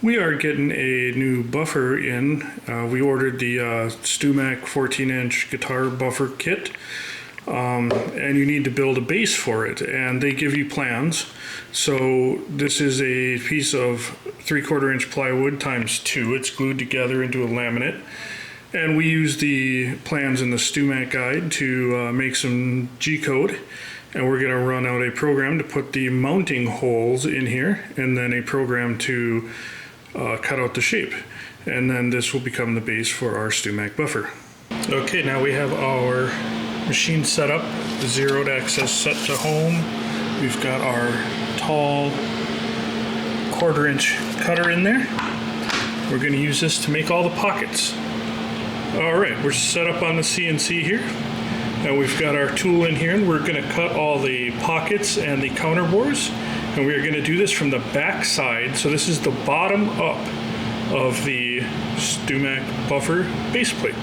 We are getting a new buffer in. We ordered the Stewmac 14-inch guitar buffer kit, and you need to build a base for it, and they give you plans. So this is a piece of 3/4 inch plywood times 2. It's glued together into a laminate, and we use the plans in the Stewmac guide to make some G-code, and we're going to run out a program to put the mounting holes in here, and then a program to cut out the shape, and then this will become the base for our Stewmac buffer. Okay, now we have our machine set up, the zeroed access set to home. We've got our tall 1/4 inch cutter in there. We're going to use this to make all the pockets. Alright, we're set up on the CNC here. Now we've got our tool in here, and we're going to cut all the pockets and the counter bores. And we are going to do this from the back side. So this is the bottom up of the Stewmac buffer base plate.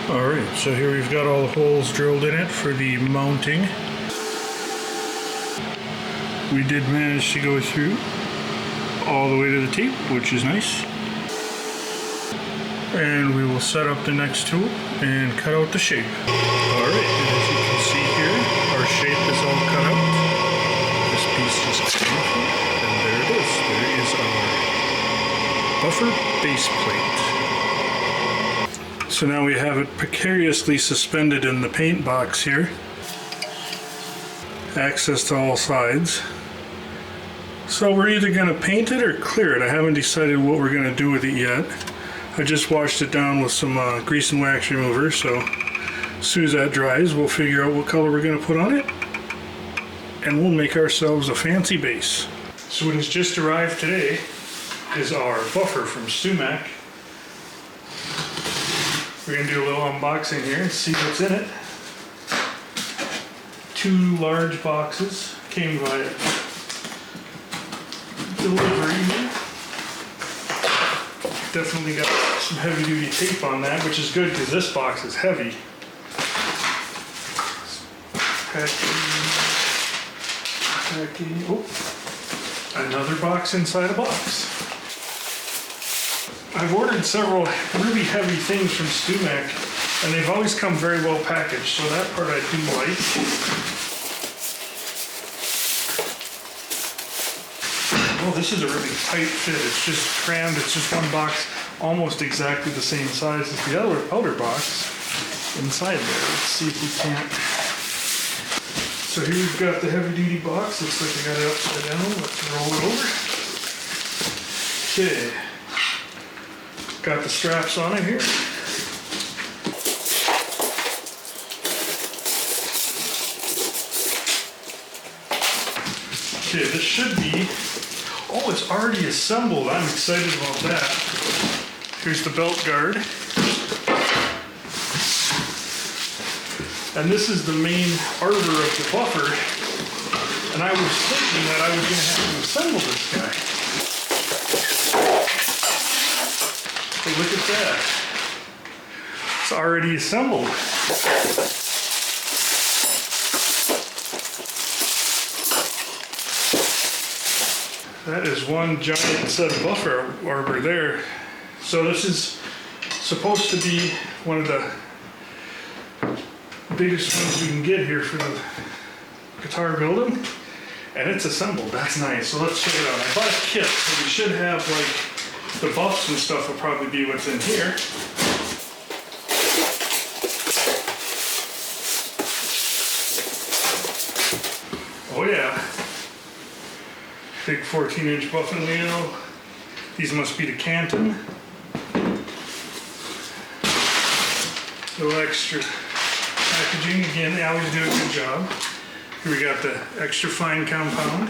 Alright, so here we've got all the holes drilled in it for the mounting. We did manage to go through all the way to the tape, which is nice. And we will set up the next tool and cut out the shape. Alright, and as you can see here, our shape is all cut out. This piece just came off, and there it is. There is our buffer base plate. So now we have it precariously suspended in the paint box here. Access to all sides. So we're either going to paint it or clear it. I haven't decided what we're going to do with it yet. I just washed it down with some grease and wax remover, so as soon as that dries, we'll figure out what color we're going to put on it, and we'll make ourselves a fancy base. So what has just arrived today is our buffer from Stewmac. We're going to do a little unboxing here and see what's in it. 2 large boxes came via delivery. Definitely got some heavy duty tape on that, which is good because this box is heavy. Packing. Oh, another box inside a box. I've ordered several really heavy things from Stewmac, and they've always come very well packaged, so that part I do like. Oh, this is a really tight fit. It's just crammed. It's just one box, almost exactly the same size as the other outer box inside there. Let's see if we can't. So here we've got the heavy-duty box. Looks like I got it upside down. Let's roll it over. Okay. Got the straps on it here. Okay, this should be, oh, it's already assembled. I'm excited about that. Here's the belt guard. And this is the main arbor of the buffer. And I was thinking that I was going to have to assemble this guy. Hey, look at that. It's already assembled. That is one giant set of buffer arbor there. So this is supposed to be one of the biggest ones we can get here for the guitar building. And it's assembled. That's nice. So let's check it out. I bought a kit, so we should have like the buffs and stuff will probably be what's in here. Oh yeah. Big 14-inch buffing wheel. These must be the Canton. Little extra packaging. Again, they always do a good job. Here we got the extra fine compound.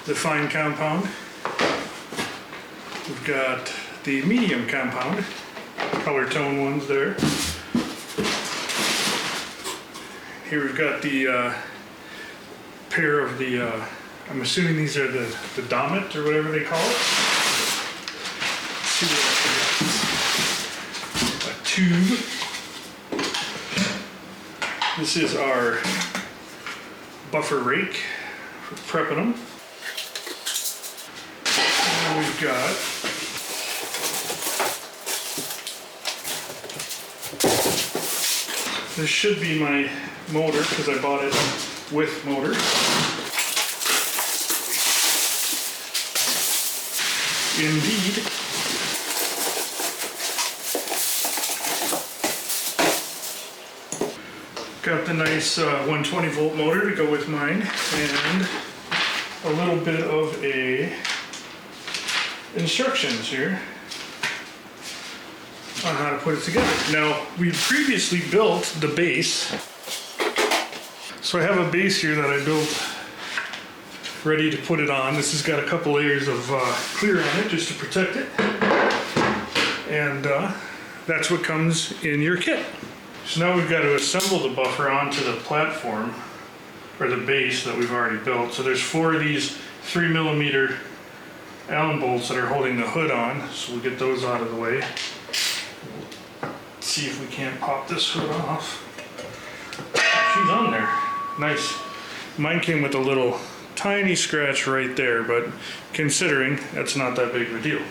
The fine compound. We've got the medium compound, color tone ones there. Here we've got the pair of the, I'm assuming these are the Domit or whatever they call it. Let's see what I got. A tube. This is our buffer rake for prepping them. And we've got this should be my motor because I bought it with motor. Indeed. Got the nice 120 volt motor to go with mine, and a little bit of instructions here on how to put it together. Now, we previously built the base. So I have a base here that I built ready to put it on. This has got a couple layers of clear on it just to protect it. And that's what comes in your kit. So now we've got to assemble the buffer onto the platform, or the base that we've already built. So there's 4 of these 3mm Allen bolts that are holding the hood on. So we'll get those out of the way. See if we can't pop this hood off. She's on there. Nice. Mine came with a little tiny scratch right there, but considering that's not that big of a deal.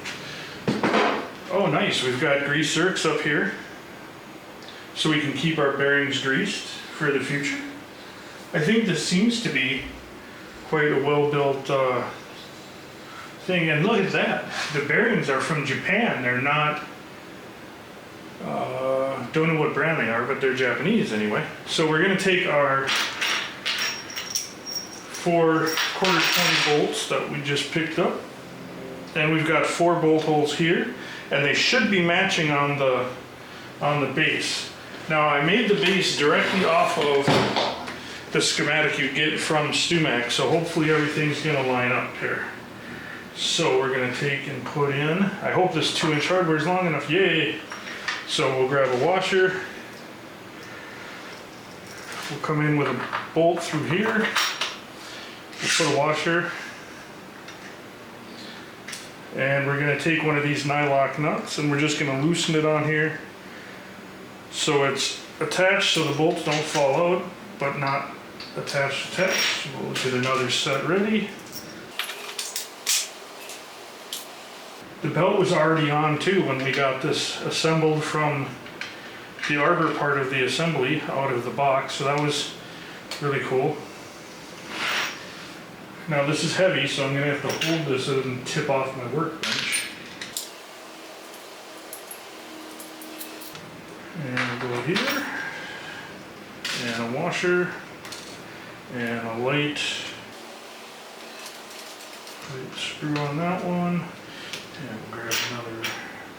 Oh, nice. We've got grease zerks up here so we can keep our bearings greased for the future. I think this seems to be quite a well-built thing. And look at that. The bearings are from Japan. They're not, don't know what brand they are, but they're Japanese anyway. So we're going to take our 4 quarter 20 bolts that we just picked up, and we've got 4 bolt holes here, and they should be matching on the base. Now I made the base directly off of the schematic you get from Stewmac, so hopefully everything's going to line up here. So we're going to take and put in, I hope this 2-inch hardware is long enough, yay! So we'll grab a washer, we'll come in with a bolt through here, we'll put a washer, and we're going to take one of these nylock nuts and we're just going to loosen it on here so it's attached so the bolts don't fall out, but not attached. We'll get another set ready. The belt was already on too when we got this assembled from the arbor part of the assembly out of the box, so that was really cool. Now this is heavy, so I'm going to have to hold this so it doesn't tip off my workbench. And I'll go here, and a washer, and a light screw on that one. And we'll grab another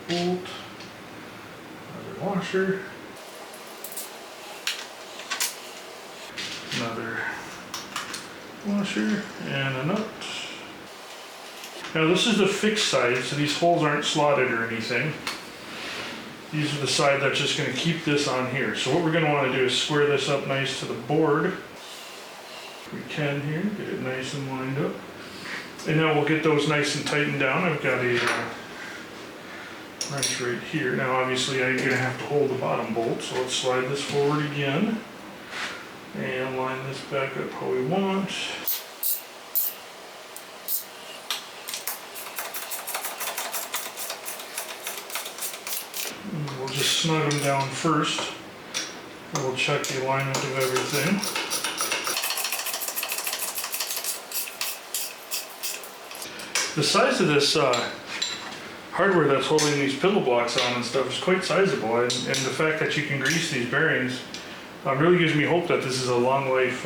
bolt, another washer, another washer, and a nut. Now this is the fixed side, so these holes aren't slotted or anything. These are the side that's just going to keep this on here. So what we're going to want to do is square this up nice to the board. If we can here, get it nice and lined up. And now we'll get those nice and tightened down. I've got a wrench right here. Now obviously I'm going to have to hold the bottom bolt, so let's slide this forward again and line this back up how we want. And we'll just snug them down first, and we'll check the alignment of everything. The size of this hardware that's holding these pillow blocks on and stuff is quite sizable, and the fact that you can grease these bearings really gives me hope that this is a long life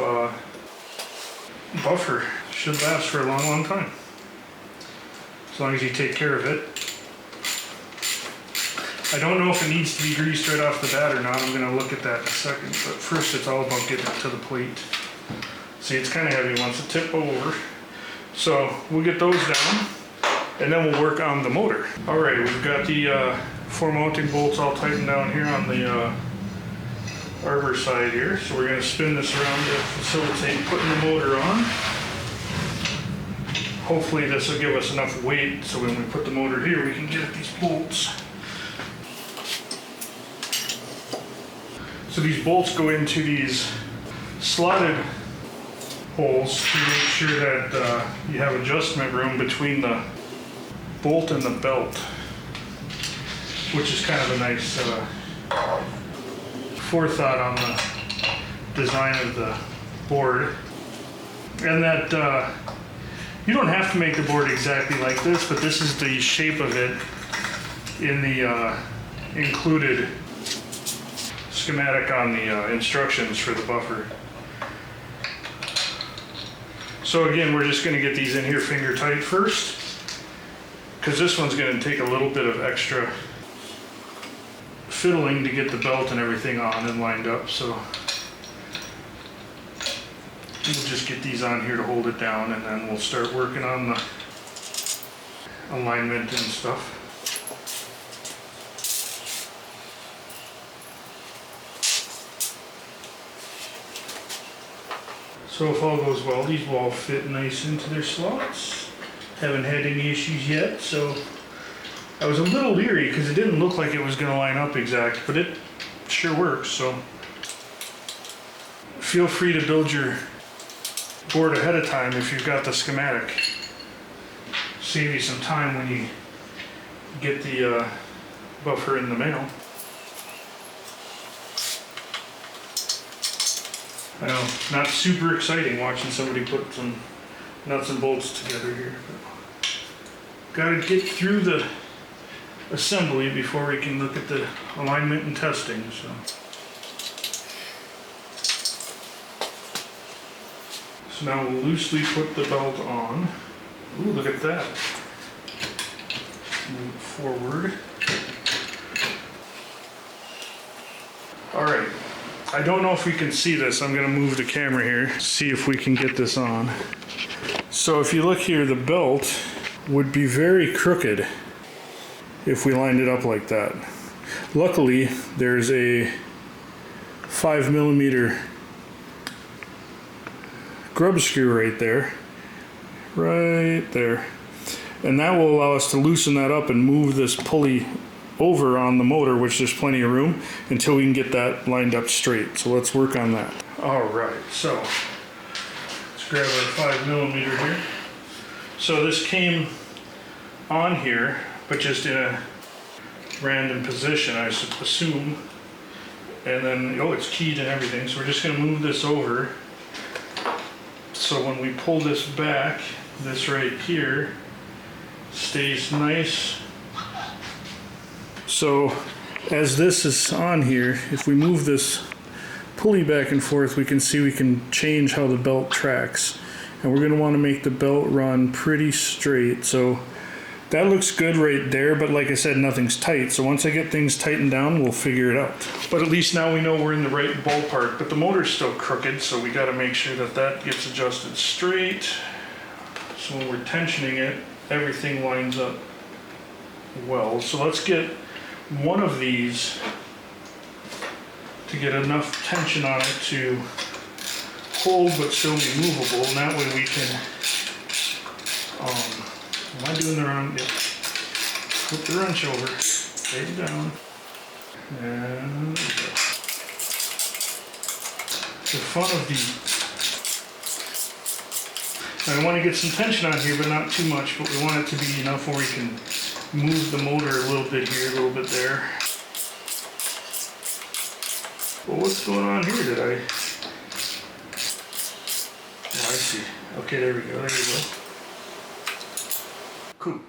buffer. Should last for a long, long time, as long as you take care of it. I don't know if it needs to be greased right off the bat or not. I'm going to look at that in a second, but first it's all about getting it to the plate. See, it's kind of heavy, wants to tip over. So we'll get those down, and then we'll work on the motor. Alright, we've got the 4 mounting bolts all tightened down here on the arbor side here. So we're going to spin this around to facilitate putting the motor on. Hopefully this will give us enough weight so when we put the motor here we can get at these bolts. So these bolts go into these slotted holes to make sure that you have adjustment room between the bolt and the belt, which is kind of a nice forethought on the design of the board. And that you don't have to make the board exactly like this, but this is the shape of it in the included schematic on the instructions for the buffer. So again, we're just going to get these in here finger tight first, because this one's going to take a little bit of extra fiddling to get the belt and everything on and lined up. So we'll just get these on here to hold it down, and then we'll start working on the alignment and stuff. So if all goes well, these will all fit nice into their slots. Haven't had any issues yet, so I was a little leery because it didn't look like it was going to line up exact, but it sure works. So feel free to build your board ahead of time if you've got the schematic. Save you some time when you get the buffer in the mail. I know, not super exciting watching somebody put some nuts and bolts together here. Gotta get through the assembly before we can look at the alignment and testing. So now we'll loosely put the belt on. Ooh, look at that. Move it forward. All right. I don't know if we can see this. I'm going to move the camera here, see if we can get this on. So if you look here, the belt would be very crooked if we lined it up like that. Luckily, there's a 5mm grub screw right there. And that will allow us to loosen that up and move this pulley over on the motor, which there's plenty of room, until we can get that lined up straight. So let's work on that. All right, so let's grab our 5mm here. So this came on here, but just in a random position, I assume. And then, oh, it's keyed and everything. So we're just gonna move this over. So when we pull this back, this right here stays nice. So as this is on here, if we move this pulley back and forth, we can see we can change how the belt tracks. And we're going to want to make the belt run pretty straight. So that looks good right there, but like I said, nothing's tight. So once I get things tightened down, we'll figure it out. But at least now we know we're in the right ballpark, but the motor's still crooked, so we got to make sure that that gets adjusted straight. So when we're tensioning it, everything lines up well. So let's get one of these to get enough tension on it to hold but still be movable, and that way we can, am I doing the wrong, yep. Put the wrench over, take it down, and there we go. The fun of I want to get some tension on here, but not too much, but we want it to be enough where we can move the motor a little bit here, a little bit there. Well, what's going on here? Did I? Oh, I see. Okay, there we go. There we go. Cool.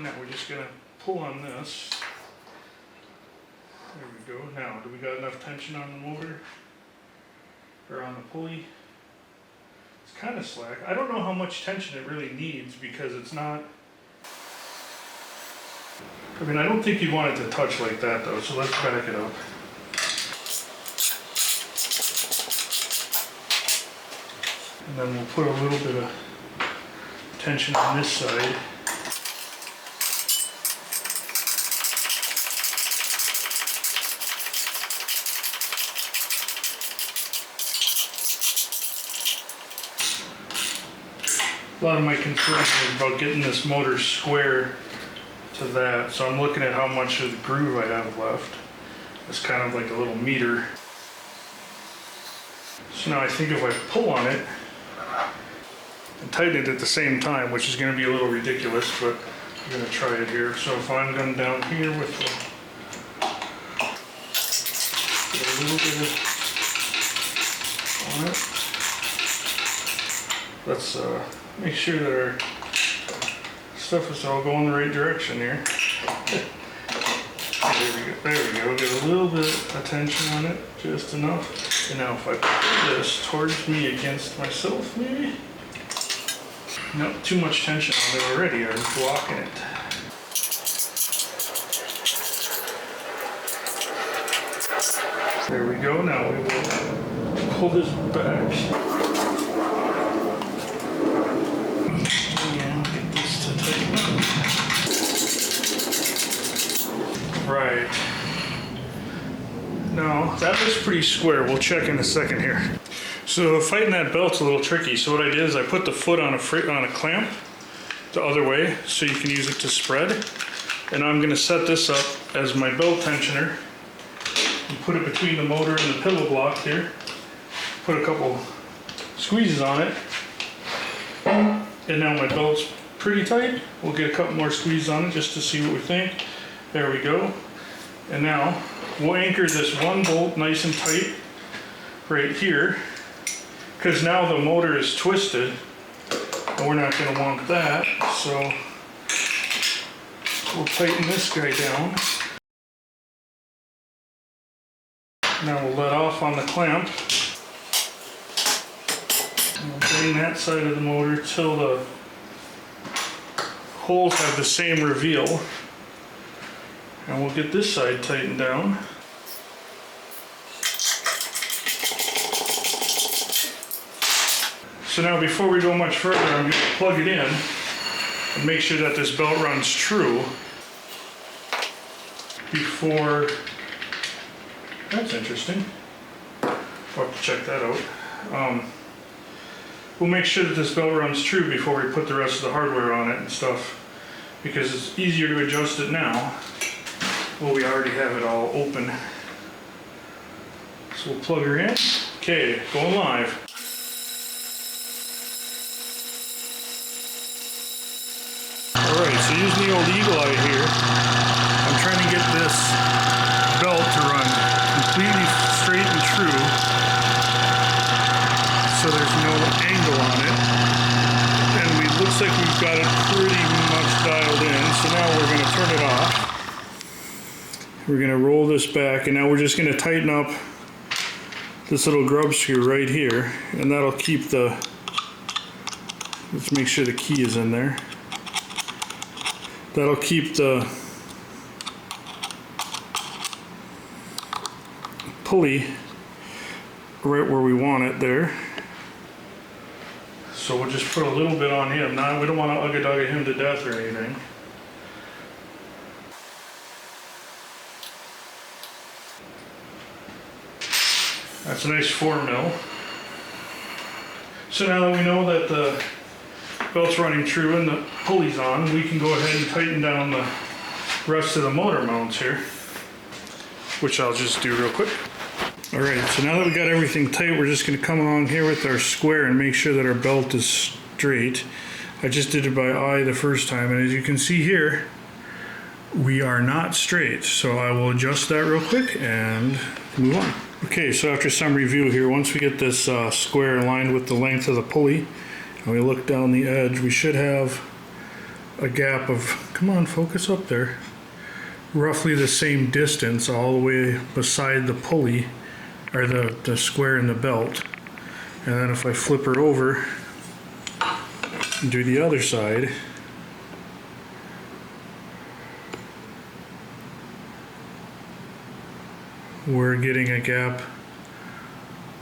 Now we're just gonna pull on this. There we go. Now, do we got enough tension on the motor? Or on the pulley? It's kind of slack. I don't know how much tension it really needs because it's not. I mean, I don't think you'd want it to touch like that though, so let's back it up. And then we'll put a little bit of tension on this side. a lot of my concern is about getting this motor square to that. So I'm looking at how much of the groove I have left. It's kind of like a little meter. So now I think if I pull on it and tighten it at the same time, which is going to be a little ridiculous, but I'm going to try it here. So if I'm going down here with the, get a little bit on it. Let's make sure that our stuff is all going the right direction here. There we go. Get a little bit of tension on it, just enough. And now if I pull this towards me against myself, maybe. Not too much tension on it already. I'm blocking it. There we go. Now we will pull this back. And get this to tighten up. Right. Now, that looks pretty square. We'll check in a second here. So fighting that belt's a little tricky. So what I did is I put the foot on a clamp the other way so you can use it to spread. And I'm going to set this up as my belt tensioner. And put it between the motor and the pillow block here. Put a couple squeezes on it. And now my belt's pretty tight. We'll get a couple more squeezes on it just to see what we think. There we go. And now we'll anchor this one bolt nice and tight right here, because now the motor is twisted and we're not going to want that. So we'll tighten this guy down. Now we'll let off on the clamp. And we'll bring that side of the motor till the holes have the same reveal. And we'll get this side tightened down. So now before we go much further, I'm going to plug it in and make sure that this belt runs true before. That's interesting. I'll have to check that out. We'll make sure that this belt runs true before we put the rest of the hardware on it and stuff, because it's easier to adjust it now. Well, we already have it all open. So we'll plug her in. Okay, going live. Alright, so using the old eagle eye here, I'm trying to get this belt to run completely straight and true, so there's no angle on it. And it looks like we've got it pretty much dialed in, so now we're going to turn it off. We're going to roll this back, and now we're just going to tighten up this little grub screw right here, and that'll keep the, let's make sure the key is in there. That'll keep the pulley right where we want it there. So we'll just put a little bit on him. Now we don't want to ugga-dugga him to death or anything. That's a nice 4mm. So now that we know that the belt's running true and the pulley's on, we can go ahead and tighten down the rest of the motor mounts here, which I'll just do real quick. Alright, so now that we got everything tight, we're just going to come along here with our square and make sure that our belt is straight. I just did it by eye the first time, and as you can see here, we are not straight. So I will adjust that real quick and move on. Okay, so after some review here, once we get this square aligned with the length of the pulley, and we look down the edge, we should have a gap of, come on, focus up there, roughly the same distance all the way beside the pulley, or the square in the belt. And then if I flip her over and do the other side, we're getting a gap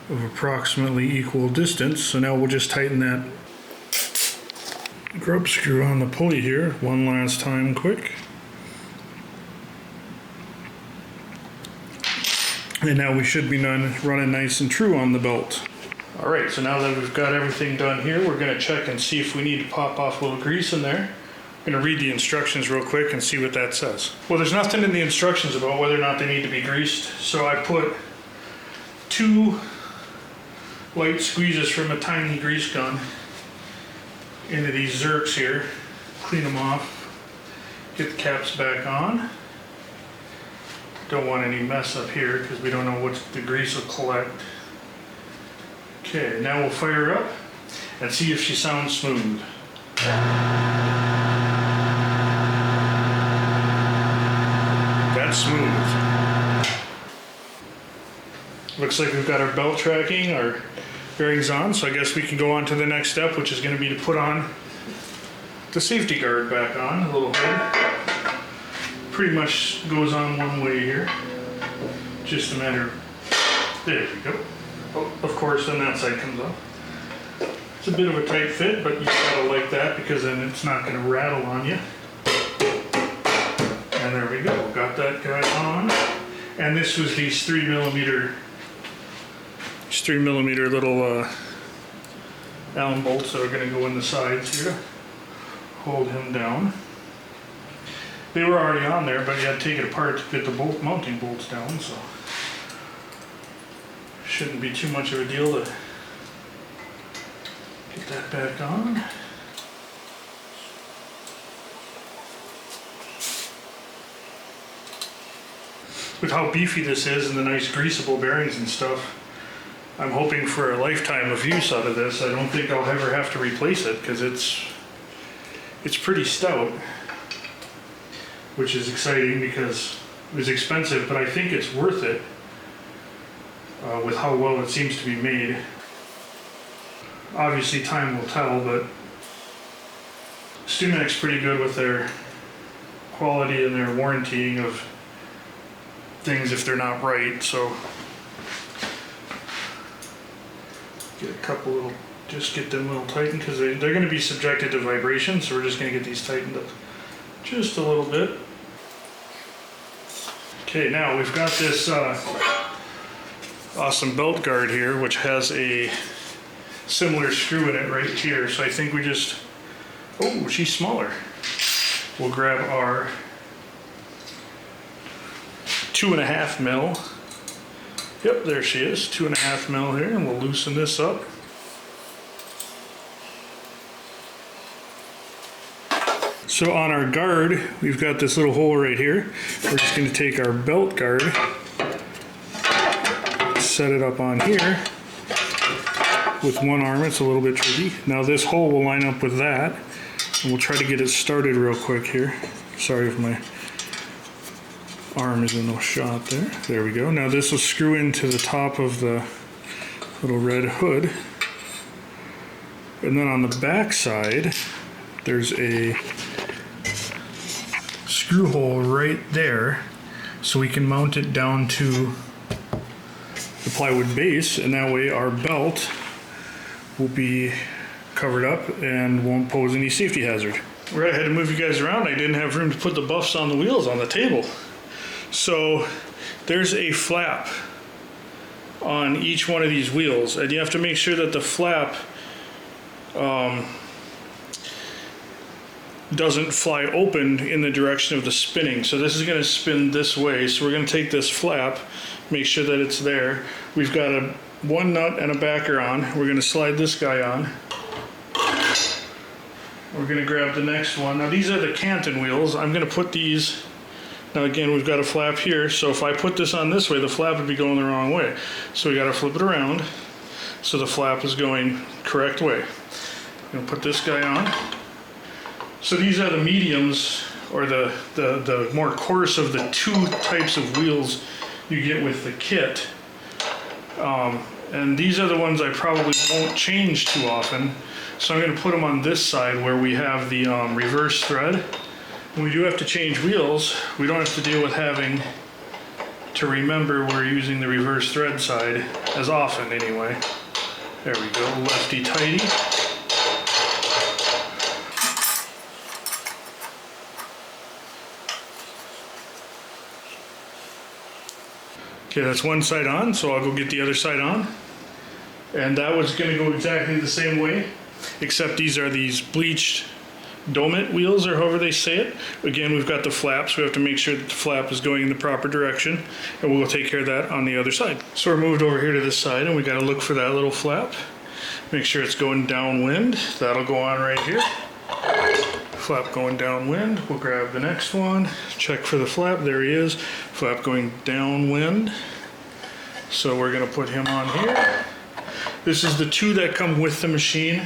of approximately equal distance. So now we'll just tighten that grub screw on the pulley here one last time quick. And now we should be running nice and true on the belt. All right, so now that we've got everything done here, we're gonna check and see if we need to pop off a little grease in there. I'm gonna read the instructions real quick and see what that says. Well, there's nothing in the instructions about whether or not they need to be greased, so I put 2 light squeezes from a tiny grease gun into these zerks here, clean them off, get the caps back on. Don't want any mess up here because we don't know what the grease will collect. Okay, now we'll fire her up and see if she sounds smooth. That's smooth. Looks like we've got our belt tracking, our bearings on, so I guess we can go on to the next step, which is going to be to put on the safety guard back on, a little hood. Pretty much goes on one way here. Just a matter of, there we go. Oh, of course, then that side comes off. It's a bit of a tight fit, but you gotta like that because then it's not gonna rattle on you. And there we go, got that guy on. And this was these 3mm little Allen bolts that are gonna go in the sides here to hold him down. They were already on there, but you had to take it apart to get the mounting bolts down, so shouldn't be too much of a deal to get that back on. With how beefy this is and the nice greasable bearings and stuff, I'm hoping for a lifetime of use out of this. I don't think I'll ever have to replace it because it's pretty stout, which is exciting because it was expensive, but I think it's worth it with how well it seems to be made. Obviously time will tell, but Stewmac's pretty good with their quality and their warrantying of things if they're not right, so get a couple little, just get them a little tightened because they're going to be subjected to vibration, so we're just going to get these tightened up just a little bit. Okay, now we've got this awesome belt guard here, which has a similar screw in it right here. So I think we just, oh, she's smaller. We'll grab our 2.5 mil. Yep, there she is, 2.5 mil here, and we'll loosen this up. So on our guard, we've got this little hole right here. We're just going to take our belt guard, set it up on here. With one arm, it's a little bit tricky. Now this hole will line up with that, and we'll try to get it started real quick here. Sorry if my arm is in no shot there. There we go. Now this will screw into the top of the little red hood. And then on the back side, there's a screw hole right there, so we can mount it down to the plywood base, and that way our belt will be covered up and won't pose any safety hazard. Right, I had to move you guys around. I didn't have room to put the buffs on the wheels on the table. So there's a flap on each one of these wheels, and you have to make sure that the flap doesn't fly open in the direction of the spinning. So this is going to spin this way, so we're going to take this flap, make sure that it's there. We've got one nut and a backer on. We're going to slide this guy on. We're going to grab the next one. Now these are the Canton wheels. I'm going to put these, now again we've got a flap here, so if I put this on this way, the flap would be going the wrong way. So we got to flip it around so the flap is going correct way. I'm going to put this guy on. So these are the mediums, or the more coarse of the 2 types of wheels you get with the kit. And these are the ones I probably won't change too often. So I'm going to put them on this side where we have the reverse thread. When we do have to change wheels, we don't have to deal with having to remember we're using the reverse thread side as often anyway. There we go, lefty tighty. Okay, that's one side on, so I'll go get the other side on. And that was going to go exactly the same way, except these are these bleached Domit wheels, or however they say it. Again, we've got the flaps. We have to make sure that the flap is going in the proper direction, and we'll take care of that on the other side. So we're moved over here to this side, and we got to look for that little flap. Make sure it's going downwind. That'll go on right here. Flap going downwind. We'll grab the next one. Check for the flap. There he is. Flap going downwind. So we're going to put him on here. This is the 2 that come with the machine.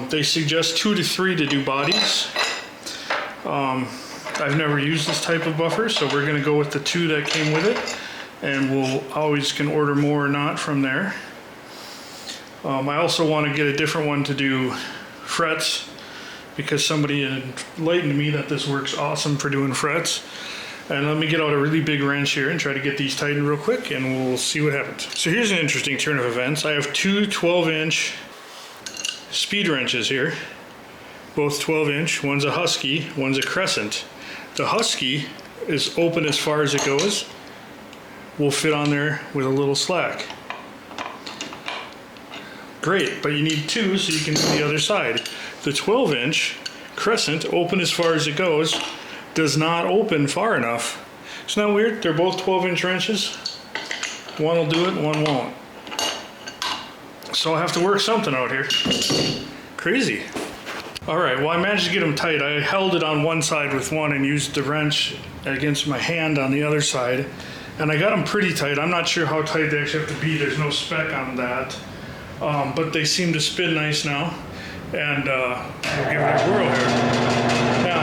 They suggest 2 to 3 to do bodies. I've never used this type of buffer, so we're going to go with the 2 that came with it, and we'll always can order more or not from there. I also want to get a different one to do frets, because somebody enlightened me that this works awesome for doing frets. And let me get out a really big wrench here and try to get these tightened real quick, and we'll see what happens. So here's an interesting turn of events. I have 2 12-inch speed wrenches here, both 12-inch. One's a Husky, one's a Crescent. The Husky is open as far as it goes. Will fit on there with a little slack. Great, but you need 2 so you can do the other side. The 12-inch Crescent, open as far as it goes, does not open far enough. Isn't that weird? They're both 12-inch wrenches. One will do it, one won't. So I'll have to work something out here. Crazy. All right, well, I managed to get them tight. I held it on one side with one and used the wrench against my hand on the other side. And I got them pretty tight. I'm not sure how tight they actually have to be. There's no spec on that. But they seem to spin nice now. And we'll give it a whirl here. Now,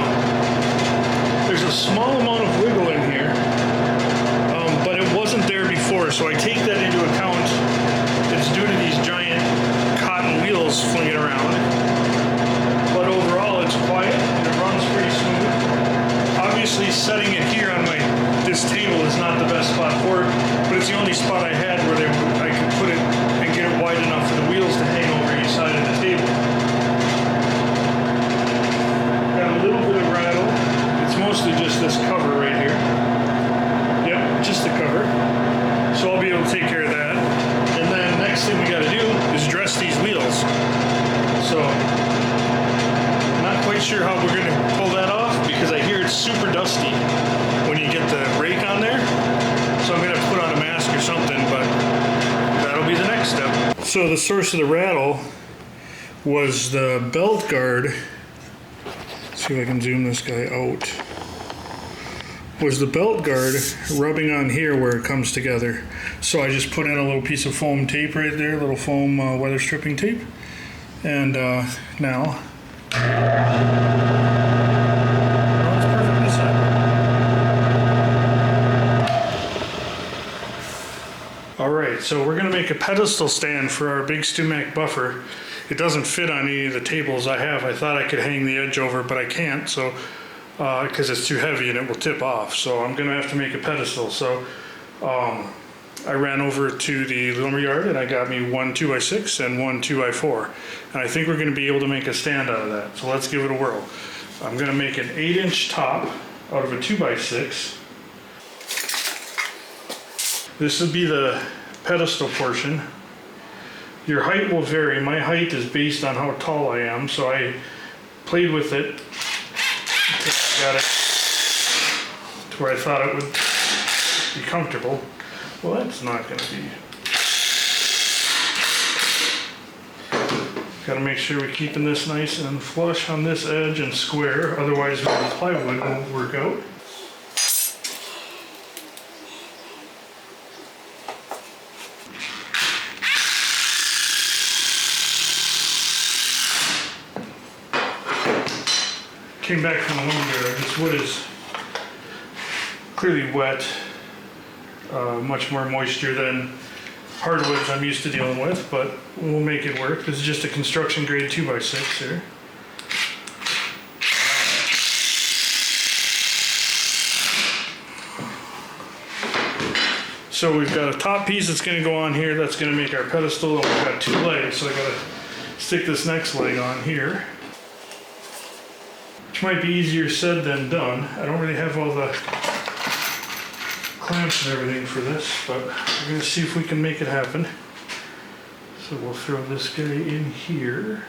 there's a small amount of wiggle in here, but it wasn't there before, so I take that into account. It's due to these giant cotton wheels flinging around. But overall, it's quiet and it runs pretty smooth. Obviously, setting it here on this table is not the best spot for it, but it's the only spot I had where I could put it and get it wide enough for the wheels to hang over each side of the table. Got a little bit of rattle. It's mostly just this cover right here. Yep, just the cover. So I'll be able to take care of that. And then next thing we got to do is dress these wheels. So not quite sure how we're going to pull that off, because I hear it's super dusty when you get the rake on there. So I'm going to have to put on a mask or something, but that'll be the next step. So the source of the rattle was the belt guard. Let's see if I can zoom this guy out. Was the belt guard rubbing on here where it comes together. So I just put in a little piece of foam tape right there, a little foam weather stripping tape. And now, it's perfect this side. All right, so we're gonna make a pedestal stand for our big Stewmac buffer. It doesn't fit on any of the tables I have. I thought I could hang the edge over, but I can't, so because it's too heavy and it will tip off. So I'm gonna have to make a pedestal. So I ran over to the lumberyard and I got me one 2x6 and one 2x4. And I think we're gonna be able to make a stand out of that. So let's give it a whirl. I'm gonna make an 8-inch top out of a 2x6. This would be the pedestal portion. Your height will vary. My height is based on how tall I am, so I played with it until I got it to where I thought it would be comfortable. Well, that's not going to be. Got to make sure we're keeping this nice and flush on this edge and square, otherwise my plywood won't work out. Came back from the lumberyard. This wood is clearly wet, much more moisture than hardwoods I'm used to dealing with, but we'll make it work. This is just a construction grade 2x6 here. So we've got a top piece that's going to go on here. That's going to make our pedestal, and we've got 2 legs, so I got to stick this next leg on here. Which might be easier said than done. I don't really have all the clamps and everything for this, but we're going to see if we can make it happen. So we'll throw this guy in here.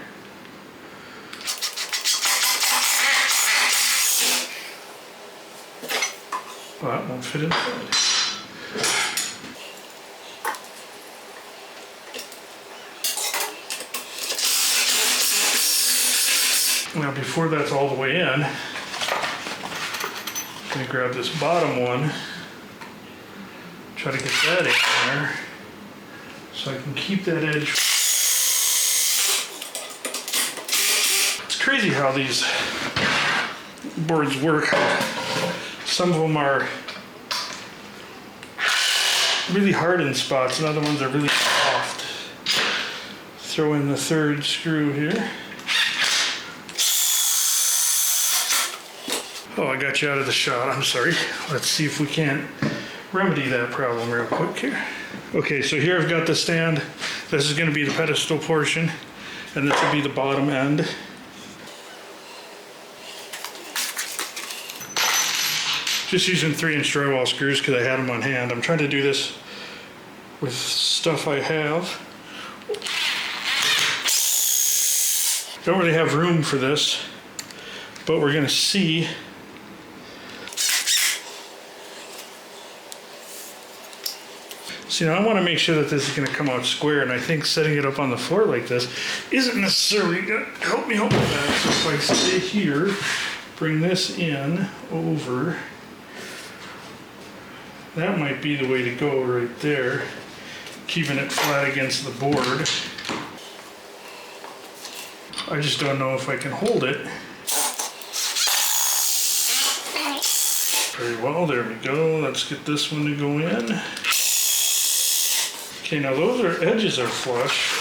Well, that won't fit inside. Now before that's all the way in, I'm going to grab this bottom one, try to get that in there, so I can keep that edge. It's crazy how these boards work. Some of them are really hard in spots, and other ones are really soft. Throw in the third screw here. Oh, I got you out of the shot, I'm sorry. Let's see if we can't remedy that problem real quick here. Okay, so here I've got the stand. This is going to be the pedestal portion, and this will be the bottom end. Just using 3-inch drywall screws because I had them on hand. I'm trying to do this with stuff I have. Don't really have room for this, but we're going to see. See, now I want to make sure that this is going to come out square, and I think setting it up on the floor like this isn't necessarily going to help me out with that. So if I stay here, bring this in over, that might be the way to go right there, keeping it flat against the board. I just don't know if I can hold it. Very well, there we go. Let's get this one to go in. Okay, now those edges are flush.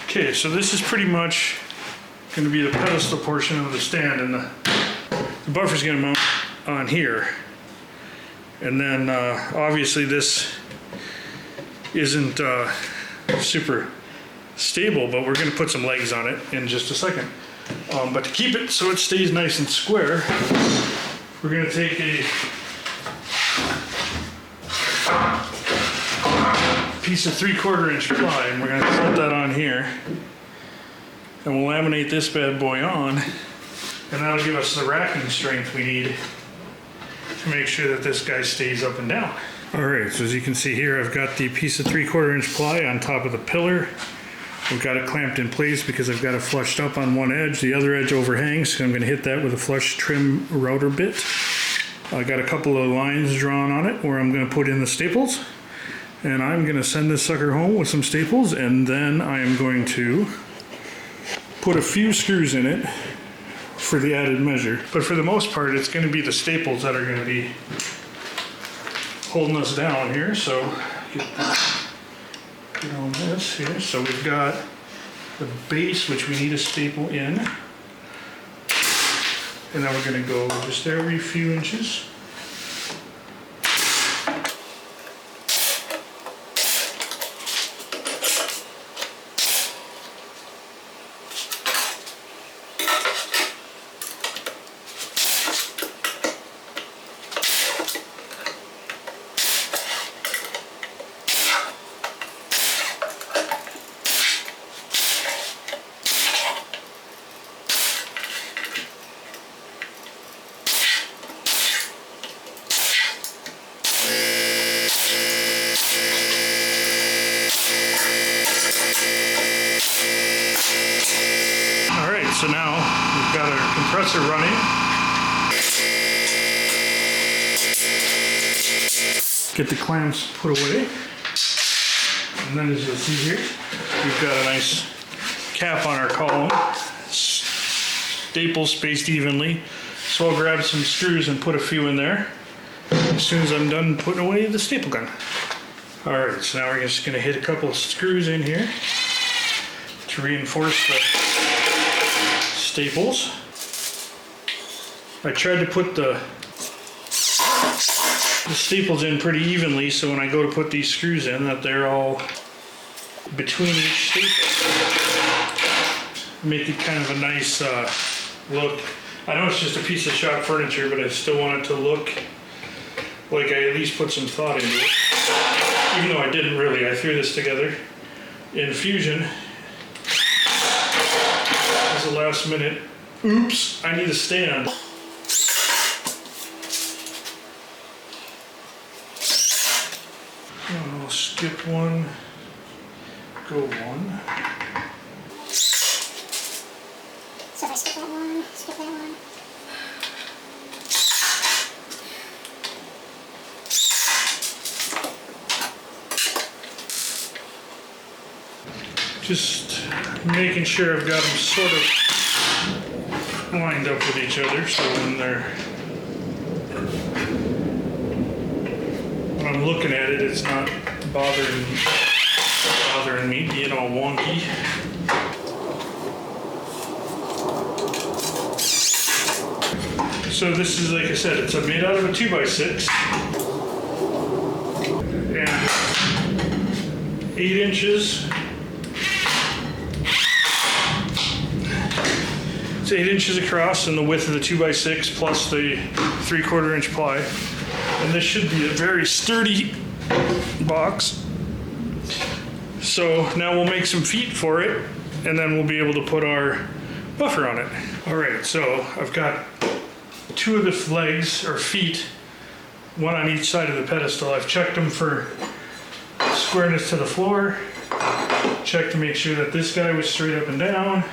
Okay, so this is pretty much going to be the pedestal portion of the stand, and the buffer's going to mount on here. And then obviously this isn't super stable, but we're going to put some legs on it in just a second. But to keep it so it stays nice and square, we're going to take a piece of 3/4 inch ply, and we're going to set that on here, and we'll laminate this bad boy on, and that'll give us the racking strength we need to make sure that this guy stays up and down. Alright, so as you can see here, I've got the piece of 3/4 inch ply on top of the pillar. We've got it clamped in place because I've got it flushed up on one edge. The other edge overhangs, so I'm going to hit that with a flush trim router bit. I got a couple of lines drawn on it where I'm going to put in the staples. And I'm going to send this sucker home with some staples, and then I am going to put a few screws in it for the added measure. But for the most part, it's going to be the staples that are going to be holding us down here. So get on this here. So we've got the base, which we need to staple in. And then we're going to go just every few inches. So now we've got our compressor running. Get the clamps put away. And then as you'll see here, we've got a nice cap on our column. Staples spaced evenly. So I'll grab some screws and put a few in there as soon as I'm done putting away the staple gun. Alright, so now we're just going to hit a couple of screws in here to reinforce the staples. I tried to put the staples in pretty evenly, so when I go to put these screws in, that they're all between each staple. Make it kind of a nice look. I know it's just a piece of shop furniture, but I still want it to look like I at least put some thought into it. Even though I didn't really. I threw this together in Fusion as a last minute. Oops, I need a stand. I'll skip one, go one. So if I skip that one, skip that one. Just making sure I've got them sort of lined up with each other, so when I'm looking at it, it's not bothering me being all wonky. So this is, like I said, it's made out of a 2x6 and 8 inches. It's 8 inches across in the width of the 2x6 plus the 3/4 inch ply. And this should be a very sturdy box. So now we'll make some feet for it, and then we'll be able to put our buffer on it. All right, so I've got 2 of the legs or feet, one on each side of the pedestal. I've checked them for squareness to the floor, checked to make sure that this guy was straight up and down.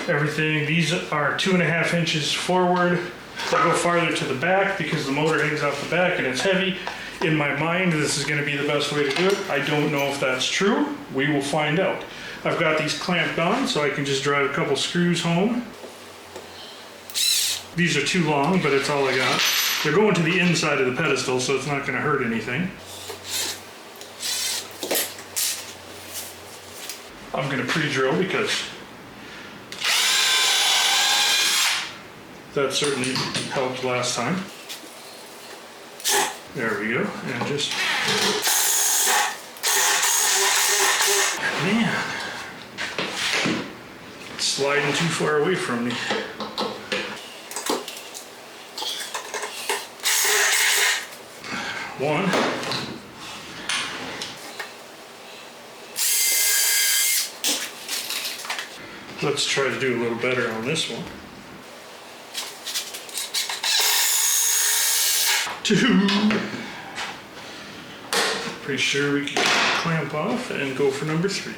Everything, these are 2.5 inches forward. I go farther to the back because the motor hangs off the back and it's heavy. In my mind, this is going to be the best way to do it. I don't know if that's true. We will find out. I've got these clamped on so I can just drive a couple screws home. These are too long, but it's all I got. They're going to the inside of the pedestal, so it's not going to hurt anything. I'm going to pre-drill because that certainly helped last time. There we go, and just, man, it's sliding too far away from me. One. Let's try to do a little better on this one. 2. Pretty sure we can clamp off and go for number 3.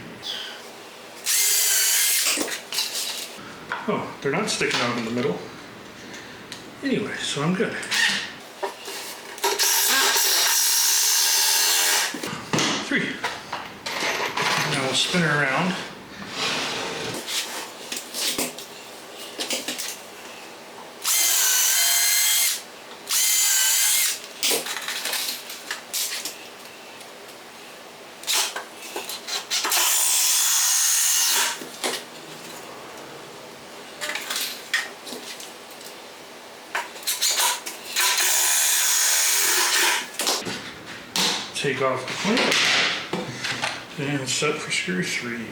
Oh, they're not sticking out in the middle. Anyway, so I'm good. 3. Now we'll spin her around. Take off the clamp and set for screw 3.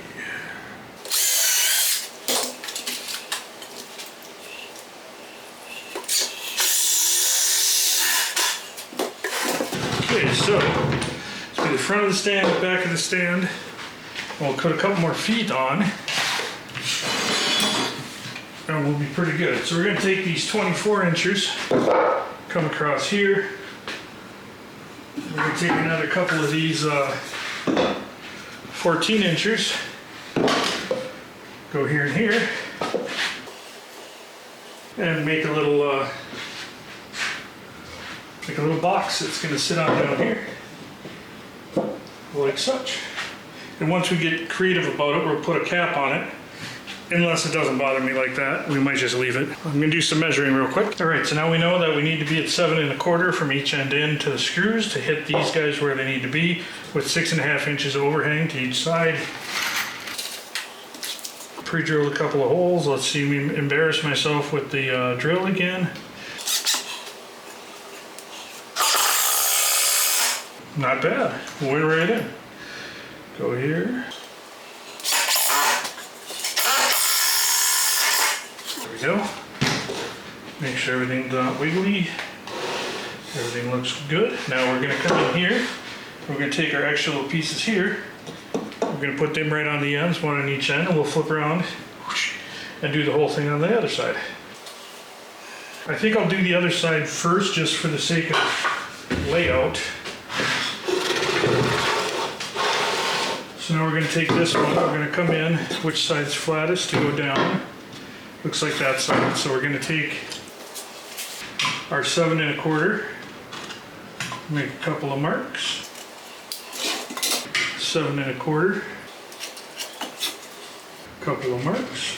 Okay, so let's do the front of the stand, the back of the stand. We'll put a couple more feet on and we'll be pretty good. So we're going to take these 24 inches, come across here. We're going to take another couple of these 14 inchers, go here and here, and make a little box that's going to sit on down here, like such. And once we get creative about it, we'll put a cap on it. Unless it doesn't bother me like that, we might just leave it. I'm gonna do some measuring real quick. All right, so now we know that we need to be at 7 1/4 from each end in to the screws to hit these guys where they need to be, with 6.5 inches overhang to each side. Pre-drilled a couple of holes. Let's see me embarrass myself with the drill again. Not bad, went right in. Go here. go. Make sure everything's not wiggly. Everything looks good. Now we're gonna come in here. We're gonna take our extra little pieces here. We're gonna put them right on the ends, one on each end, and we'll flip around and do the whole thing on the other side. I think I'll do the other side first, just for the sake of layout. So now we're gonna take this one, we're gonna come in, which side's flattest to go down. Looks like that side. So we're gonna take our 7 1/4, make a couple of marks. 7 1/4, couple of marks.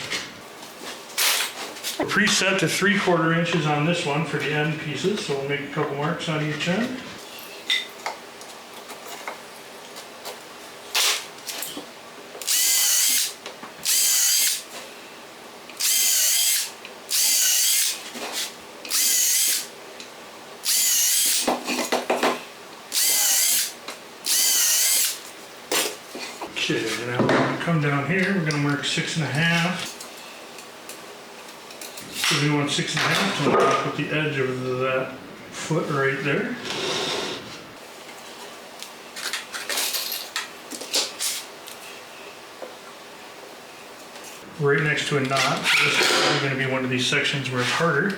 We're preset to 3/4 inches on this one for the end pieces, so we'll make a couple marks on each end. Okay, now we're going to come down here, we're going to mark 6 1/2. So we want 6 1/2, so we're going to put the edge of that foot right there. Right next to a knot, so this is probably going to be one of these sections where it's harder.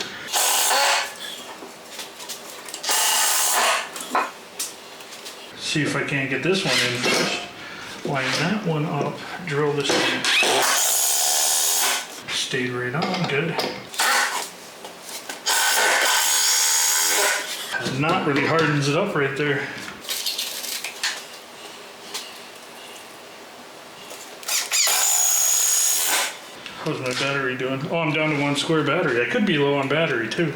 See if I can't get this one in first. Line that one up, drill this in. Stayed right on, good. The knot really hardens it up right there. How's my battery doing? Oh, I'm down to 1 square battery. I could be low on battery too.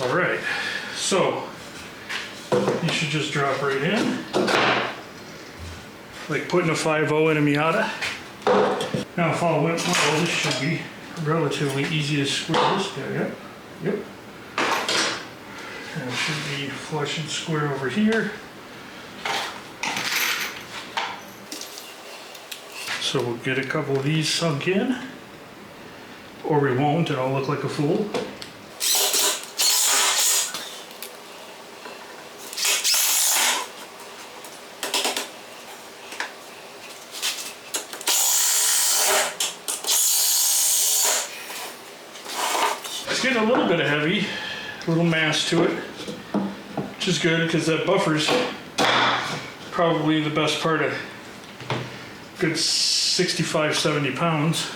All right, so you should just drop right in, like putting a 5/0 in a Miata. Now if all went well, this should be relatively easy to square this guy up. Yep. And it should be flush and square over here. So we'll get a couple of these sunk in, or we won't and I'll look like a fool. It's getting a little bit heavy, a little mass to it, which is good because that buffer's probably the best part of good 65, 70 pounds.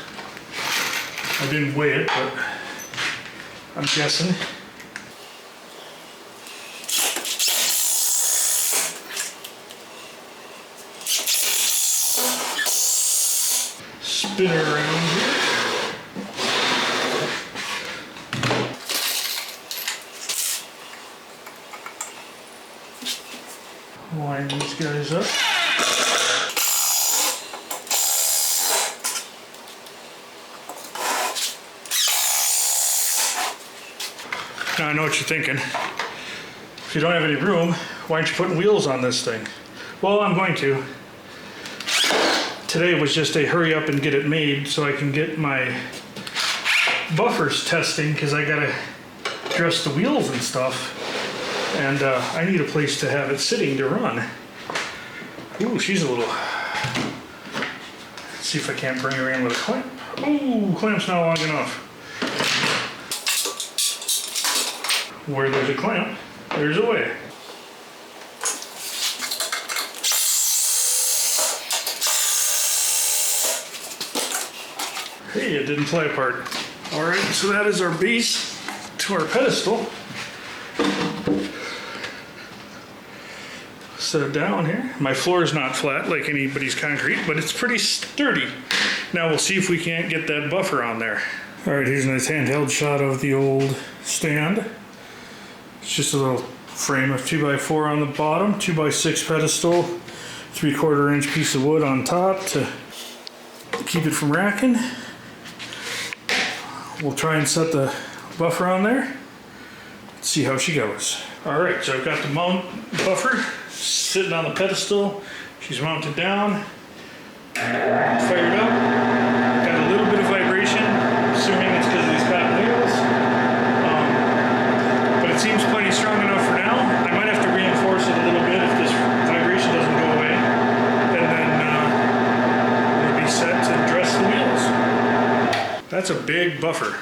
I didn't weigh it, but I'm guessing. Spin it around here. Line these guys up. Now I know what you're thinking. If you don't have any room, why aren't you putting wheels on this thing? Well, I'm going to. Today was just a hurry up and get it made so I can get my buffers testing because I gotta dress the wheels and stuff. And I need a place to have it sitting to run. Ooh, she's a little... Let's see if I can't bring her in with a clamp. Ooh, clamp's not long enough. Where there's a clamp, there's a way. Hey, it didn't fly apart. All right, so that is our base to our pedestal. Set it down here. My floor is not flat like anybody's concrete, but it's pretty sturdy. Now we'll see if we can't get that buffer on there. All right, here's a nice handheld shot of the old stand. It's just a little frame of 2x4 on the bottom, 2x6 pedestal, 3/4 inch piece of wood on top to keep it from racking. We'll try and set the buffer on there. See how she goes. All right, so I've got the mount buffer sitting on the pedestal. She's mounted down. Fired up. Got a little bit of vibration, assuming it's because of these cotton wheels. But it seems plenty strong enough for now. I might have to reinforce it a little bit if this vibration doesn't go away. And then we'll be set to dress the wheels. That's a big buffer.